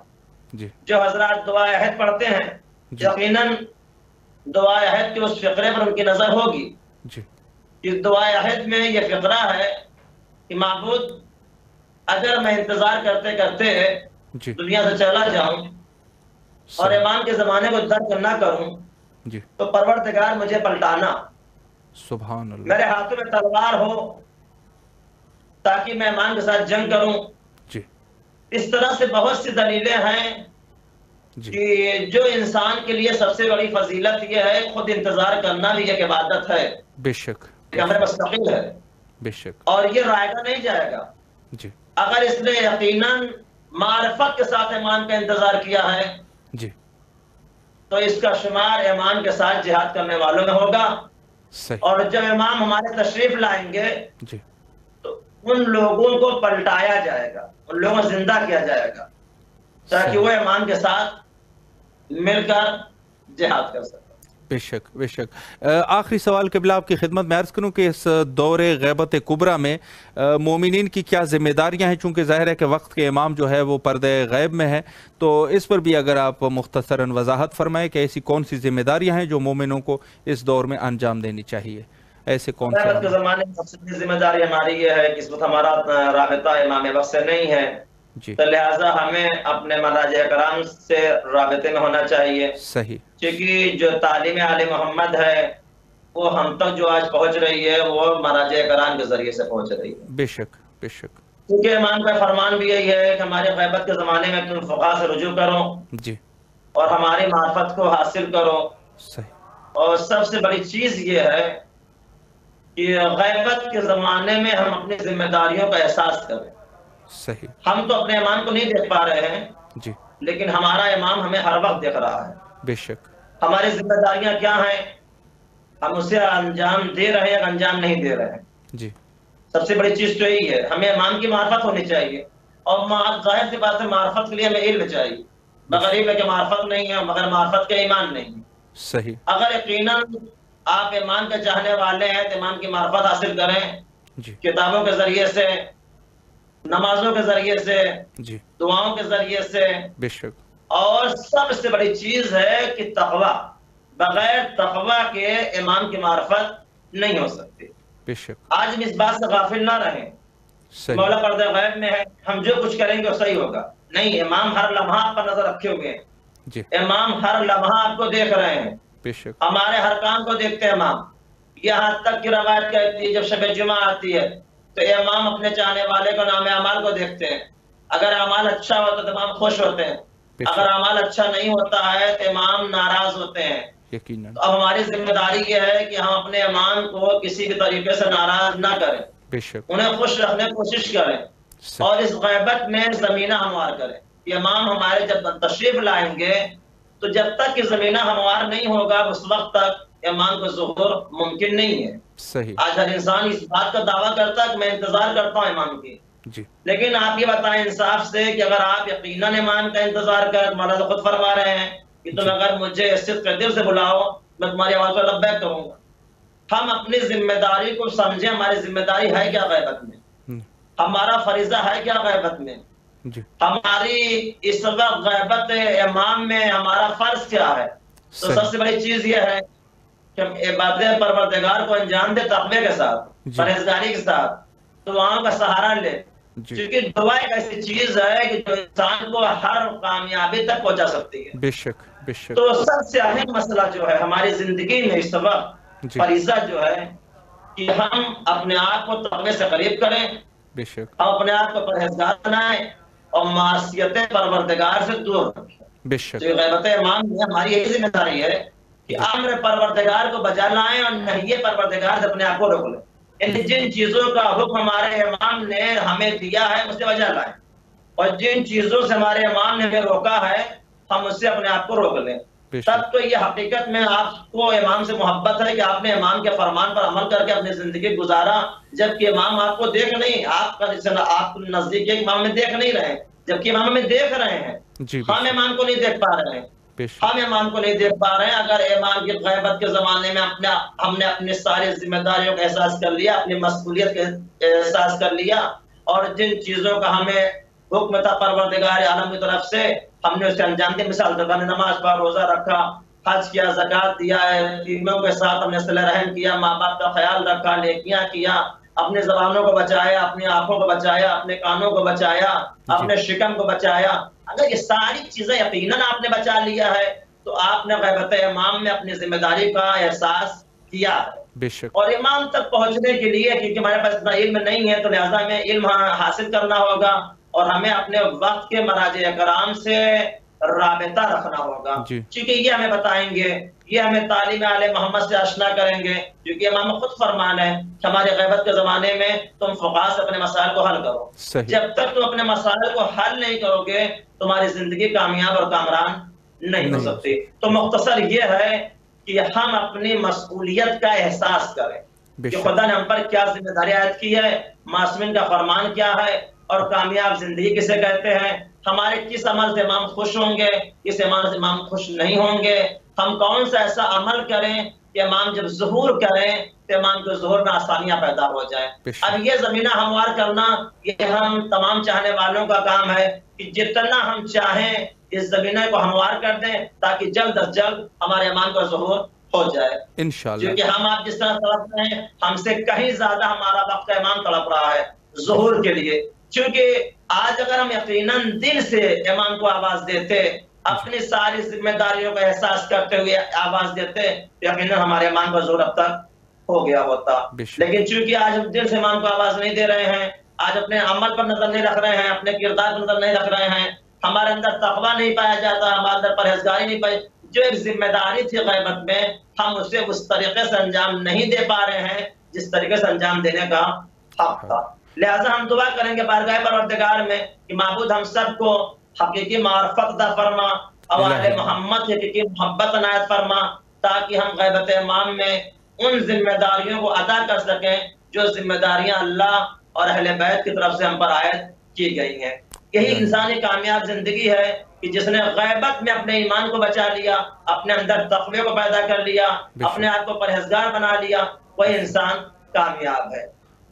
جی جو حضرات دعائے عہد پڑھتے ہیں جی یقیناً دعائے عہد کے اس فقرے پر ان کی نظر ہوگی۔ جی اس دعائے عہد میں یہ فقرہ ہے کہ معبود اگر میں انتظار کرتے کرتے جی دنیا سے چلا جاؤں اور صحیح ایمان کے زمانے کو درک نہ کروں جی تو پروردگار مجھے پلٹانا، سبحان اللہ میرے ہاتھوں میں تلوار ہو تاکہ میں ایمان کے ساتھ جنگ کروں۔ جی اس طرح سے بہت سی دلیلیں ہیں جی کہ جو انسان کے لیے سب سے بڑی فضیلت یہ ہے خود انتظار کرنا بھی ایک عبادت ہے، بے شک ایک امر مستقل ہے، بے شک اور یہ رائے گا نہیں جائے گا۔ جی اگر اس نے یقیناً معرفت کے ساتھ ایمان کا انتظار کیا ہے جی تو اس کا شمار ایمان کے ساتھ جہاد کرنے والوں میں ہوگا، صحیح اور جب امام ہمارے تشریف لائیں گے جی تو ان لوگوں کو پلٹایا جائے گا، ان لوگوں کو زندہ کیا جائے گا تاکہ وہ ایمان کے ساتھ مل کر جہاد کر سکیں۔ بے شک بے شک آخری سوال قبلہ آپ کی خدمت میں عرض کروں کہ اس دور غیبت کبریٰ میں مومنین کی کیا ذمہ داریاں ہیں، چونکہ ظاہر ہے کہ وقت کے امام جو ہے وہ پردے غیب میں ہے، تو اس پر بھی اگر آپ مختصراً وضاحت فرمائیں کہ ایسی کون سی ذمہ داریاں ہیں جو مومنوں کو اس دور میں انجام دینی چاہیے، ایسے کون سے غیبت کے زمانے میں سب سے بڑی ذمہ داری ہماری یہ ہے کہ اس وقت ہمارا رابطہ امام وقت سے نہیں ہے، جی تو لہٰذا ہمیں اپنے مراجع کرام سے رابطے میں ہونا چاہیے، صحیح کیونکہ جو تعلیم آل محمد ہے وہ ہم تک جو آج پہنچ رہی ہے وہ مراجع کرام کے ذریعے سے پہنچ رہی ہے، بے شک بے شک کیونکہ امام کا فرمان بھی یہی ہے کہ ہمارے غیبت کے زمانے میں تم فقہ سے رجوع کرو جی اور ہماری معرفت کو حاصل کرو، صحیح اور سب سے بڑی چیز یہ ہے کہ غیبت کے زمانے میں ہم اپنی ذمہ داریوں کا احساس کریں۔ صحیح ہم تو اپنے امام کو نہیں دیکھ پا رہے ہیں جی لیکن ہمارا امام ہمیں ہر وقت دیکھ رہا ہے، بے شک ہماری ذمہ داریاں کیا ہیں، ہم اسے انجام دے رہے ہیں یا انجام نہیں دے رہے ہیں۔ جی سب سے بڑی چیز تو یہی ہے، ہمیں امام کی معرفت ہونی چاہیے، اور ظاہر سی بات ہے معرفت کے لیے ہمیں علم چاہیے، مگر علم کے معرفت نہیں ہے، مگر معرفت کے ایمان نہیں ہے۔ صحیح اگر یقیناً آپ ایمان کے چاہنے والے ہیں تو ایمان کی معرفت حاصل کریں، جی کتابوں کے ذریعے سے، نمازوں کے ذریعے سے، جی دعاؤں کے ذریعے سے، بے شک اور سب سے بڑی چیز ہے کہ تقوی، بغیر تقوی کے ایمان کی معرفت نہیں ہو سکتی۔ بے شک آج ہم اس بات سے غافل نہ رہیں، صحیح مولا پردہ غیب میں ہے، ہم جو کچھ کریں گے وہ صحیح ہوگا، نہیں، امام ہر لمحہ آپ پر نظر رکھے ہوئے ہیں، جی امام ہر لمحہ آپ کو دیکھ رہے ہیں، بے شک ہمارے ہر کام کو دیکھتے ہیں امام۔ یہاں تک کی روایت کہتی ہے جب شب جمعہ آتی ہے تو امام اپنے چاہنے والے کو نام اعمال کو دیکھتے ہیں، اگر اعمال اچھا ہوتا تو امام خوش ہوتے ہیں، اگر اعمال اچھا نہیں ہوتا ہے تو امام ناراض ہوتے ہیں۔ یقیناً تو اب ہماری ذمہ داری یہ ہے کہ ہم اپنے امام کو کسی بھی طریقے سے ناراض نہ کریں، بے شک انہیں خوش رکھنے کی کوشش کریں اور اس غیبت میں زمینہ ہموار کریں کہ امام ہمارے جب تشریف لائیں گے تو جب تک کہ زمینہ ہموار نہیں ہوگا اس وقت تک امام کو ظہور ممکن نہیں ہے۔ صحیح آج ہر انسان اس بات کا دعویٰ کرتا ہے کہ میں انتظار کرتا ہوں امام کی، جی لیکن آپ یہ بتائیں انصاف سے کہ اگر آپ یقیناً امام کا انتظار کر، مولانا خود فرما رہے ہیں کہ تم اگر مجھے صدق دل سے بلاؤ میں تمہاری آواز کو لبیک کروں گا۔ ہم اپنی ذمہ داری کو سمجھیں، ہماری ذمہ داری ہے کیا غیبت میں، ہمارا فریضہ ہے کیا غیبت میں، جی ہماری اس وقت غیبت امام میں ہمارا فرض کیا ہے۔ تو سب سے بڑی چیز یہ ہے کہ ہم عبادت پروردگار کو انجام دے تقوی کے ساتھ، پرہیزگاری کے ساتھ، دعاؤں کا سہارا لے، کیونکہ دعا ایک ایسی چیز ہے کہ جو انسان کو ہر کامیابی تک پہنچا سکتی ہے۔ بے شک بے شک تو سب سے اہم مسئلہ جو ہے ہماری زندگی میں اس وقت فریضہ جو ہے کہ ہم اپنے آپ کو تقوی سے قریب کریں، بے شک ہم اپنے آپ کو پرہیزگار بنائیں اور معصیت پروردگار سے دور رکھیں۔ بے شک جو غیبت امام میں ہماری یہی ذمہ داری ہے کہ امر پروردگار کو بجا لائیں اور نہی پروردگار سے اپنے آپ کو روک لیں، یعنی جن چیزوں کا حکم ہمارے امام نے ہمیں دیا ہے اسے بجا لائیں، اور جن چیزوں سے ہمارے امام نے ہمیں روکا ہے ہم اس سے اپنے آپ کو روک لیں۔ تب تو یہ حقیقت میں آپ کو امام سے محبت ہے کہ آپ نے امام کے فرمان پر عمل کر کے اپنی زندگی گزارا، جبکہ امام آپ کو دیکھ نہیں، آپ کا نزدیک امام میں دیکھ نہیں رہے، جبکہ امام میں دیکھ رہے ہیں، ہم امام کو نہیں دیکھ پا رہے ہیں، ہم امام کو نہیں دیکھ پا رہے ہیں۔ اگر امام کی غیبت کے زمانے میں ہم نے اپنی ساری ذمہ داریوں کا احساس کر لیا، اپنی مسئولیت کا احساس کر لیا، اور جن چیزوں کا ہمیں حکم تھا پروردگار عالم کی طرف سے ہم نے اسے انجام دیا، مثال طور پر نماز پڑھا، روزہ رکھا، حج کیا، زکوٰۃ دیا، یتیموں کے ساتھ ہم نے صلہ رحم کیا، ماں باپ کا خیال رکھا، نیکیاں کیا، اپنے زبانوں کو بچایا، اپنی آنکھوں کو بچایا، اپنے کانوں کو بچایا، اپنے شکم کو بچایا، اگر یہ ساری چیزیں یقیناً آپ نے بچا لیا ہے تو آپ نے غیبت امام میں اپنی ذمہ داری کا احساس کیا ہے۔ بے شک اور امام تک پہنچنے کے لیے کیونکہ ہمارے پاس اتنا علم نہیں ہے تو لہٰذا ہمیں علم حاصل کرنا ہوگا اور ہمیں اپنے وقت کے مراجع کرام سے رابطہ رکھنا ہوگا، چونکہ یہ ہمیں بتائیں گے، یہ ہمیں تعلیم آل محمد سے آشنا کریں گے، کیونکہ امام خود فرمان ہے کہ ہمارے غیبت کے زمانے میں تم فقہا سے اپنے مسائل کو حل کرو، جب تک تم اپنے مسائل کو حل نہیں کرو گے تمہاری زندگی کامیاب اور کامران نہیں ہو سکتی۔ تو مختصر یہ ہے کہ ہم اپنی مسئولیت کا احساس کریں کہ خدا نے ہم پر کیا ذمہ داری عائد کی ہے، معصومین کا فرمان کیا ہے، اور کامیاب زندگی کسے کہتے ہیں، ہمارے کس عمل سے امام خوش ہوں گے، کس عمل سے امام خوش نہیں ہوں گے، ہم کون سا ایسا عمل کریں کہ امام جب ظہور کریں تو امام کے ظہور میں آسانیاں پیدا ہو جائیں۔ اب یہ زمینہ ہموار کرنا یہ ہم تمام چاہنے والوں کا کام ہے کہ جتنا ہم چاہیں اس زمینہ کو ہموار کر دیں تاکہ جلد از جلد ہمارے امام کا ظہور ہو جائے انشاءاللہ، کیونکہ ہم آپ جس طرح تڑپ رہے ہیں ہم سے کہیں زیادہ ہمارا وقت امام تڑپ رہا ہے ظہور کے لیے، چونکہ آج اگر ہم یقیناً دل سے امام کو آواز دیتے، اپنی ساری ذمہ داریوں کا احساس کرتے ہوئے آواز دیتے، یقیناً ہمارے امام کا ظہور اب تک ہو گیا ہوتا، لیکن چونکہ آج ہم دل سے امام کو آواز نہیں دے رہے ہیں، آج اپنے عمل پر نظر نہیں رکھ رہے ہیں، اپنے کردار پر نظر نہیں رکھ رہے ہیں، ہمارے اندر تقویٰ نہیں پایا جاتا، ہمارے اندر پرہیزگاری نہیں پائی، جو ایک ذمہ داری تھی غیبت میں ہم اسے اس طریقے سے انجام نہیں دے پا رہے ہیں جس طریقے سے انجام دینے کا حق تھا۔ لہٰذا ہم دعا کریں گے بارگاہ پروردگار میں کہ معبود ہم سب کو حقیقی معرفت عطا فرما اور اہل محمد کی حقیقی محبت عنایت فرما، تاکہ ہم غیبت امام میں ان ذمہ داریوں کو ادا کر سکیں جو ذمہ داریاں اللہ اور اہل بیت کی طرف سے ہم پر عائد کی گئی ہیں۔ یہی انسانی کامیاب زندگی ہے کہ جس نے غیبت میں اپنے ایمان کو بچا لیا، اپنے اندر تقوی کو پیدا کر لیا، اپنے آپ کو پرہیزگار بنا لیا، وہی انسان کامیاب ہے۔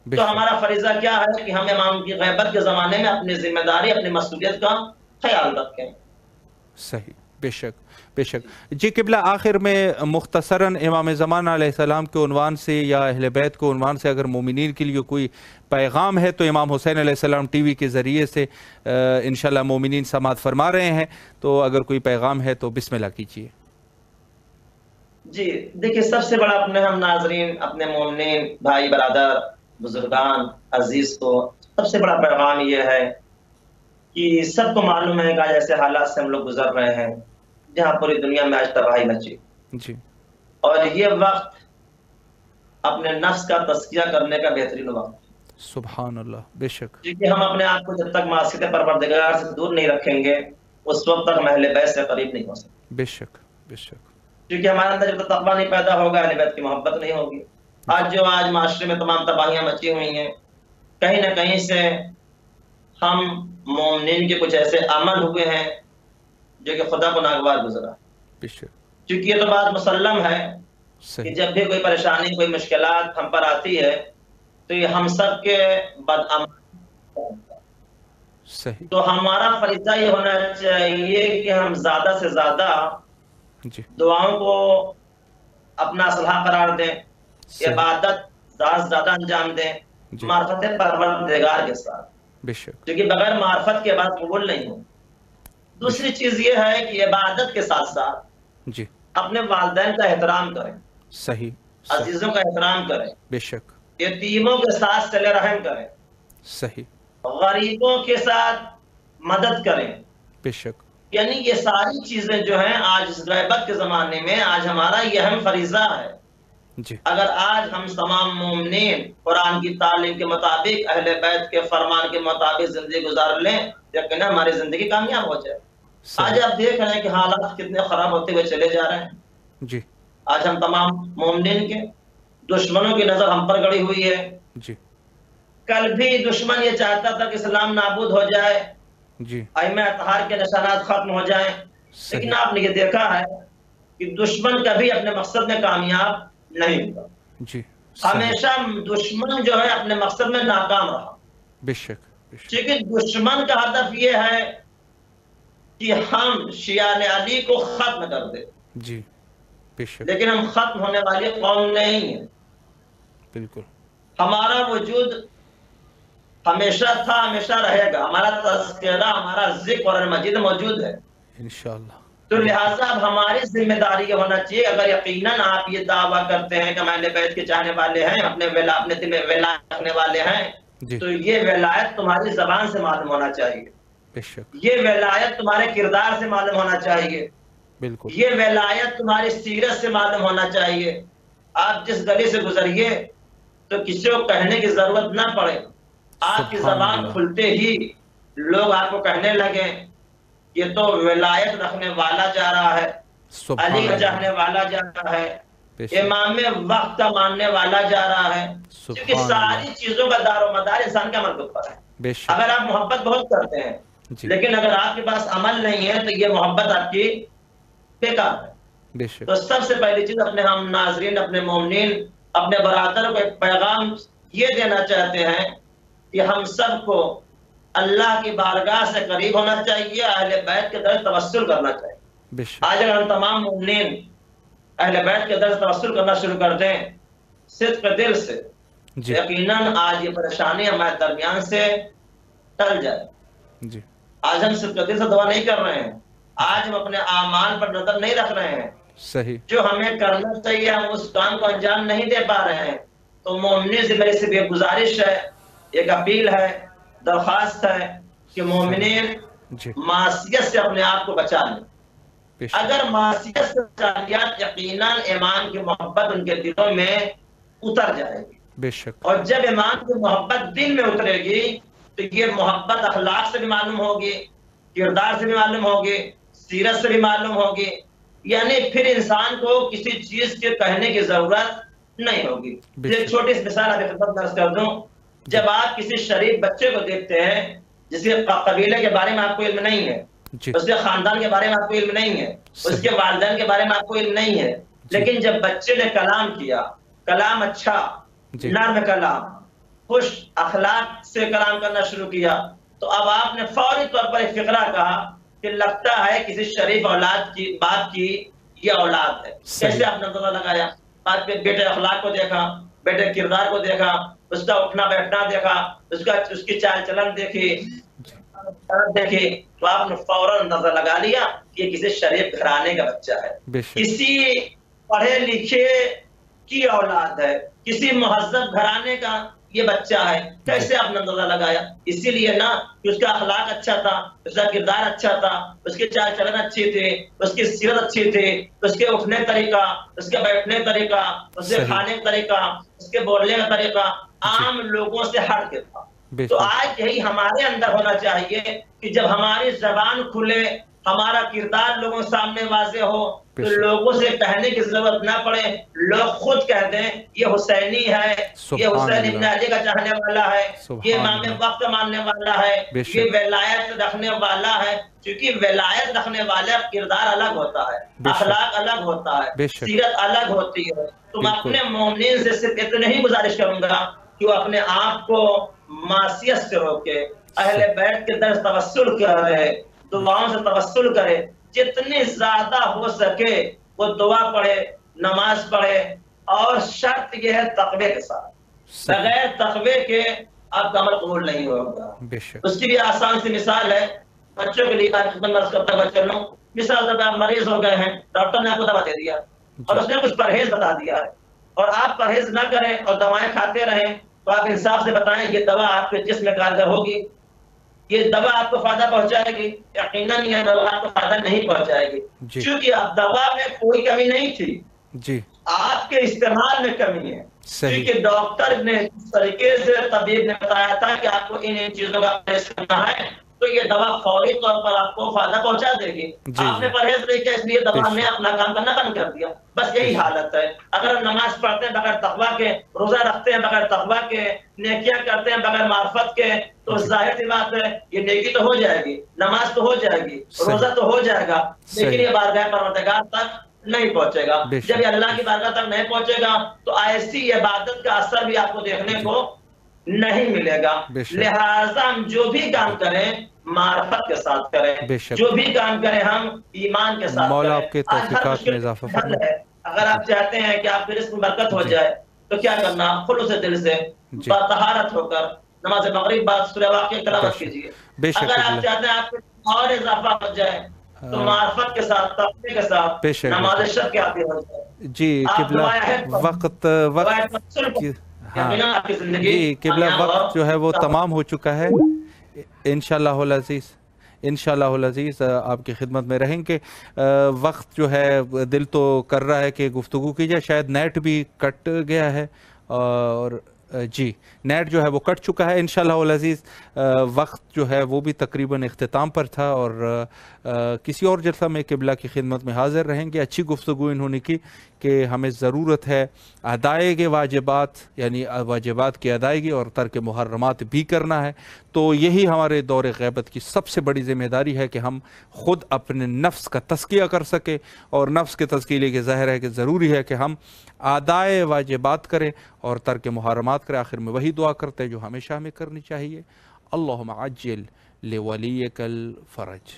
تو ہمارا فریضہ کیا ہے کہ ہم امام کی غیبت کے زمانے میں اپنی ذمہ داری، اپنی مسئولیت کا خیال رکھیں۔ صحیح، بے شک بے شک۔ جی قبلہ آخر میں مختصراً امام زمان علیہ السلام کے عنوان سے یا اہل بیت کے عنوان سے اگر مومنین کے لیے کوئی پیغام ہے تو امام حسین علیہ السلام ٹی وی کے ذریعے سے انشاءاللہ مومنین سماعت فرما رہے ہیں، تو اگر کوئی پیغام ہے تو بسم اللہ کیجیے۔ جی دیکھیے، سب سے بڑا اپنے ہم ناظرین، اپنے مومنین بھائی برادر بزرگان عزیز کو سب سے بڑا پیغام یہ ہے کہ سب کو معلوم ہے کہ آج ایسے حالات سے ہم لوگ گزر رہے ہیں جہاں پوری دنیا میں آج تباہی مچی، جی اور یہ وقت اپنے نفس کا تزکیہ کرنے کا بہترین وقت ہے، سبحان اللہ، بے شک کیونکہ ہم اپنے آپ کو جب تک معصیت پروردگار سے دور نہیں رکھیں گے اس وقت تک ہم اہل بیت سے قریب نہیں ہو سکتے، بے شک بے شک کیونکہ ہمارے اندر جب تک تقویٰ نہیں پیدا ہوگا اہل بیت کی محبت نہیں ہوگی۔ آج معاشرے میں تمام تباہیاں مچی ہوئی ہیں، کہیں نہ کہیں سے ہم مومنین کے کچھ ایسے عمل ہوئے ہیں جو کہ خدا کو ناگوار گزرا، بے شک کیونکہ یہ تو بات مسلم ہے کہ صحیح جب بھی کوئی پریشانی کوئی مشکلات ہم پر آتی ہے تو یہ ہم سب کے بدعمل، صحیح تو ہمارا فریضہ یہ ہونا چاہیے کہ ہم زیادہ سے زیادہ جی دعاؤں کو اپنا اسلحہ قرار دیں، صحیح عبادت زیادہ سے زیادہ انجام دیں جی معرفت پروردگار کے ساتھ، بے شک کیونکہ بغیر معرفت کے بعد قبول نہیں ہو۔ دوسری چیز یہ ہے کہ عبادت کے ساتھ ساتھ جی اپنے والدین کا احترام کریں، صحیح صحیح عزیزوں کا احترام کریں، بے شک یتیموں کے ساتھ صلہ رحم کریں، صحیح غریبوں کے ساتھ مدد کریں، بے شک یعنی یہ ساری چیزیں جو ہیں آج اس غیبت کے زمانے میں آج ہمارا یہ اہم فریضہ ہے۔ جی اگر آج ہم تمام مومنین قرآن کی تعلیم کے مطابق اہل بیت کے فرمان کے مطابق زندگی گزار لیں یقیناً ہماری زندگی کامیاب ہو جائے۔ آج صحیح آپ دیکھ رہے ہیں کہ حالات کتنے خراب ہوتے ہوئے چلے جا رہے ہیں، جی آج ہم تمام مومنین کے دشمنوں کی نظر ہم پر گڑی ہوئی ہے، جی کل بھی دشمن یہ چاہتا تھا کہ اسلام نابود ہو جائے، جی ائمہ اطہار کے نشانات ختم ہو جائیں، صحیح لیکن آپ نے یہ دیکھا ہے کہ دشمن کبھی اپنے مقصد میں کامیاب نہیں ہوا، جی صحیح ہمیشہ دشمن جو ہے اپنے مقصد میں ناکام رہا، بے شک بے شک کیونکہ دشمن کا ہدف یہ ہے کہ ہم شیعان علی کو ختم کر دیں، جی بے شک لیکن ہم ختم ہونے والی قوم نہیں ہیں، بالکل ہمارا وجود ہمیشہ تھا ہمیشہ رہے گا، ہمارا تذکرہ ہمارا ذکر قرآن مجید موجود ہے، انشاءاللہ تو لہٰذا اب ہماری ذمہ داری یہ ہونا چاہیے اگر یقیناً آپ یہ دعویٰ کرتے ہیں کہ ہم اہل بیت کے چاہنے والے ہیں، اپنے دل میں ولایت رکھنے والے ہیں، جی تو یہ ولایت تمہاری زبان سے معلوم ہونا چاہیے، بے شک یہ ولایت تمہارے کردار سے معلوم ہونا چاہیے، بالکل یہ ولایت تمہاری سیرت سے معلوم ہونا چاہیے۔ آپ جس گلی سے گزریے تو کسی کو کہنے کی ضرورت نہ پڑے، آپ کی سبحان زبان اللہ کھلتے ہی لوگ آپ کو کہنے لگے یہ تو ولایت رکھنے والا جا رہا ہے، سبحان علی کا اللہ چاہنے والا جا رہا ہے، بے شک امام وقت کا ماننے والا جا رہا ہے، کیونکہ سبحان ساری اللہ چیزوں کا دار و مدار انسان کے عمل کے اوپر ہے۔ بے شک اگر آپ محبت بہت کرتے ہیں جی لیکن اگر آپ کے پاس عمل نہیں ہے تو یہ محبت آپ کی بیکار ہے۔ بے شک تو سب سے پہلی چیز اپنے ہم ناظرین اپنے مومنین اپنے برادروں کو ایک پیغام یہ دینا چاہتے ہیں کہ ہم سب کو اللہ کی بارگاہ سے قریب ہونا چاہیے، اہل بیت کے درس توسل کرنا چاہیے۔ بے شک آج اگر ہم تمام مومنین اہل بیت کے درس توسل کرنا شروع کر دیں صدق دل سے، جی یقیناً آج یہ پریشانی ہمارے درمیان سے ٹل جائے۔ جی آج ہم صدق دل سے دعا نہیں کر رہے ہیں، آج ہم اپنے اعمال پر نظر نہیں رکھ رہے ہیں، صحیح جو ہمیں کرنا چاہیے ہم اس کام کو انجام نہیں دے پا رہے ہیں، تو مومنین سے میری صرف ایک گزارش ہے، ایک اپیل ہے، درخواست ہے کہ مومنین جی معصیت سے اپنے آپ کو بچا لیں۔ بے شک اگر معصیت سے بچا لیا یقیناً ایمان کی محبت ان کے دلوں میں اتر جائے گی، بے شک اور جب ایمان کی محبت دل میں اترے گی تو یہ محبت اخلاق سے بھی معلوم ہوگی، کردار سے بھی معلوم ہوگی، سیرت سے بھی معلوم ہوگی، یعنی پھر انسان کو کسی چیز کے کہنے کی ضرورت نہیں ہوگی۔ ایک چھوٹی سی مثال آپ خدمت میں عرض کر دوں، جب آپ کسی شریف بچے کو دیکھتے ہیں جس کے قبیلے کے بارے میں آپ کو علم نہیں ہے، جی اس کے خاندان کے بارے میں آپ کو علم نہیں ہے، اس کے والدین کے بارے میں آپ کو علم نہیں ہے، لیکن جب بچے نے کلام کیا، کلام اچھا، جی نرم کلام، خوش اخلاق سے کلام کرنا شروع کیا، تو اب آپ نے فوری طور پر ایک فقرہ کہا کہ لگتا ہے کسی شریف اولاد کی باپ کی یہ اولاد ہے۔ کیسے آپ نے اندازہ لگایا؟ آپ کے بیٹے اخلاق کو دیکھا، بیٹے کردار کو دیکھا، اس کا اٹھنا بیٹھنا دیکھا، اس کی چال چلن دیکھی، تو آپ نے فوراً اندازہ لگا لیا کہ یہ کسی شریف گھرانے کا بچہ ہے، بے شک کسی پڑھے لکھے کی اولاد ہے، کسی مہذب گھرانے کا یہ بچہ ہے، کیسے آپ نے اندازہ لگایا؟ اسی لیے نا کہ اس کا اخلاق اچھا تھا، اس کا کردار اچھا تھا، اس کے چال چلن اچھی تھی، اس کی سیرت اچھی تھی، اس کے اٹھنے طریقہ، اس کے بیٹھنے طریقہ، اس کے کھانے کا طریقہ، اس کے بولنے کا طریقہ عام لوگوں سے ہٹ کے تھا۔ تو آج یہی ہمارے اندر ہونا چاہیے کہ جب ہماری زبان کھلے، ہمارا کردار لوگوں سامنے واضح ہو، تو لوگوں سے کہنے کی ضرورت نہ پڑے، لوگ خود کہہ دیں یہ حسینی ہے، یہ حسین ابن علی کا چاہنے والا ہے، یہ امام وقت ماننے والا ہے، یہ ولایت رکھنے والا ہے۔ کیونکہ ولایت رکھنے والا کردار الگ ہوتا ہے، اخلاق الگ ہوتا ہے، سیرت الگ ہوتی ہے۔ تو میں اپنے مومنین سے صرف اتنے ہی گزارش کروں گا کہ وہ اپنے آپ کو معصیت سے روکے، اہل بیت کے درس توسل کرے، دعاؤں سے توسل کرے، جتنی زیادہ ہو سکے وہ دعا پڑھے، نماز پڑھے، اور شرط یہ ہے تقوی کے ساتھ، بغیر تقوی کے آپ کا عمل قبول نہیں ہوگا۔ اس کی بھی آسان سی مثال ہے، بچوں کے لیے چلوں، مثال طور پہ آپ مریض ہو گئے ہیں، ڈاکٹر نے آپ کو دوا دے دیا اور اس نے کچھ پرہیز بتا دیا ہے، اور آپ پرہیز نہ کریں اور دوائیں کھاتے رہیں، تو آپ انصاف سے بتائیں یہ دوا آپ کے جسم میں کارگر ہوگی؟ یہ دوا آپ کو فائدہ پہنچائے گی؟ یقیناً یہ دوا آپ کو فائدہ نہیں پہنچائے گی، کیونکہ اب دوا میں کوئی کمی نہیں تھی، آپ کے استعمال میں کمی ہے۔ کیونکہ ڈاکٹر نے اس طریقے سے طبیب نے بتایا تھا کہ آپ کو ان چیزوں کا پرہیز کرنا ہے، تو یہ دوا فوری طور پر آپ کو فائدہ پہنچا دے گی۔ آپ نے پرہیز نہیں کیا، اس لیے دوا نے اپنا کام کرنا بند کر دیا۔ بس یہی حالت ہے، اگر ہم نماز پڑھتے ہیں بغیر تقویٰ کے، روزہ رکھتے ہیں بغیر تقویٰ کے، نیکیاں کرتے ہیں بغیر معرفت کے، تو ظاہر سی بات ہے یہ نیکی تو ہو جائے گی، نماز تو ہو جائے گی، روزہ تو ہو جائے گا، لیکن یہ بارگاہ پروردگار تک نہیں پہنچے گا۔ جب یہ اللہ کی بارگاہ تک نہیں پہنچے گا تو ایسی عبادت کا اثر بھی آپ کو دیکھنے کو نہیں ملے گا۔ لہٰذا ہم جو بھی کام کریں معرفت کے ساتھ کریں، جو بھی کام کریں ہم ایمان کے ساتھ مولا کریں۔ آپ کے آج ہر توفیقات میں مشکل اضافہ حل فرمائے۔ ہے، اگر آپ چاہتے ہیں کہ آپ کے رزق میں برکت ہو جائے تو کیا کرنا؟ خلوص دل سے بطہارت ہو کر نماز مغرب بعد سورہ واقعہ کی تلاوت کیجیے۔ اگر آپ چاہتے ہیں آپ کو اور اضافہ ہو جائے تو معرفت کے ساتھ، تقوی کے ساتھ نماز شب کے عادی ہو جائے۔ جی قبلہ وقت جی قبلہ وقت جو ہے وہ تمام ہو چکا ہے۔ انشاءاللہ العزیز العزیز آپ کی خدمت میں رہیں گے۔ وقت جو ہے دل تو کر رہا ہے کہ گفتگو کی جائے، شاید نیٹ بھی کٹ گیا ہے، اور جی نیٹ جو ہے وہ کٹ چکا ہے۔ انشاءاللہ العزیز وقت جو ہے وہ بھی تقریباً اختتام پر تھا، اور کسی اور جلسہ میں قبلہ کی خدمت میں حاضر رہیں گے۔ اچھی گفتگو انہوں نے کی کہ ہمیں ضرورت ہے ادائیگی واجبات، یعنی واجبات کی ادائیگی اور ترک محرمات بھی کرنا ہے۔ تو یہی ہمارے دور غیبت کی سب سے بڑی ذمہ داری ہے کہ ہم خود اپنے نفس کا تزکیہ کر سکیں، اور نفس کے تزکیے کے ظاہر ہے کہ ضروری ہے کہ ہم ادائے واجبات کریں اور ترک محرمات کریں۔ آخر میں وہی دعا کرتے ہیں جو ہمیشہ ہمیں کرنی چاہیے، اللہم عجل لولیک الفرج۔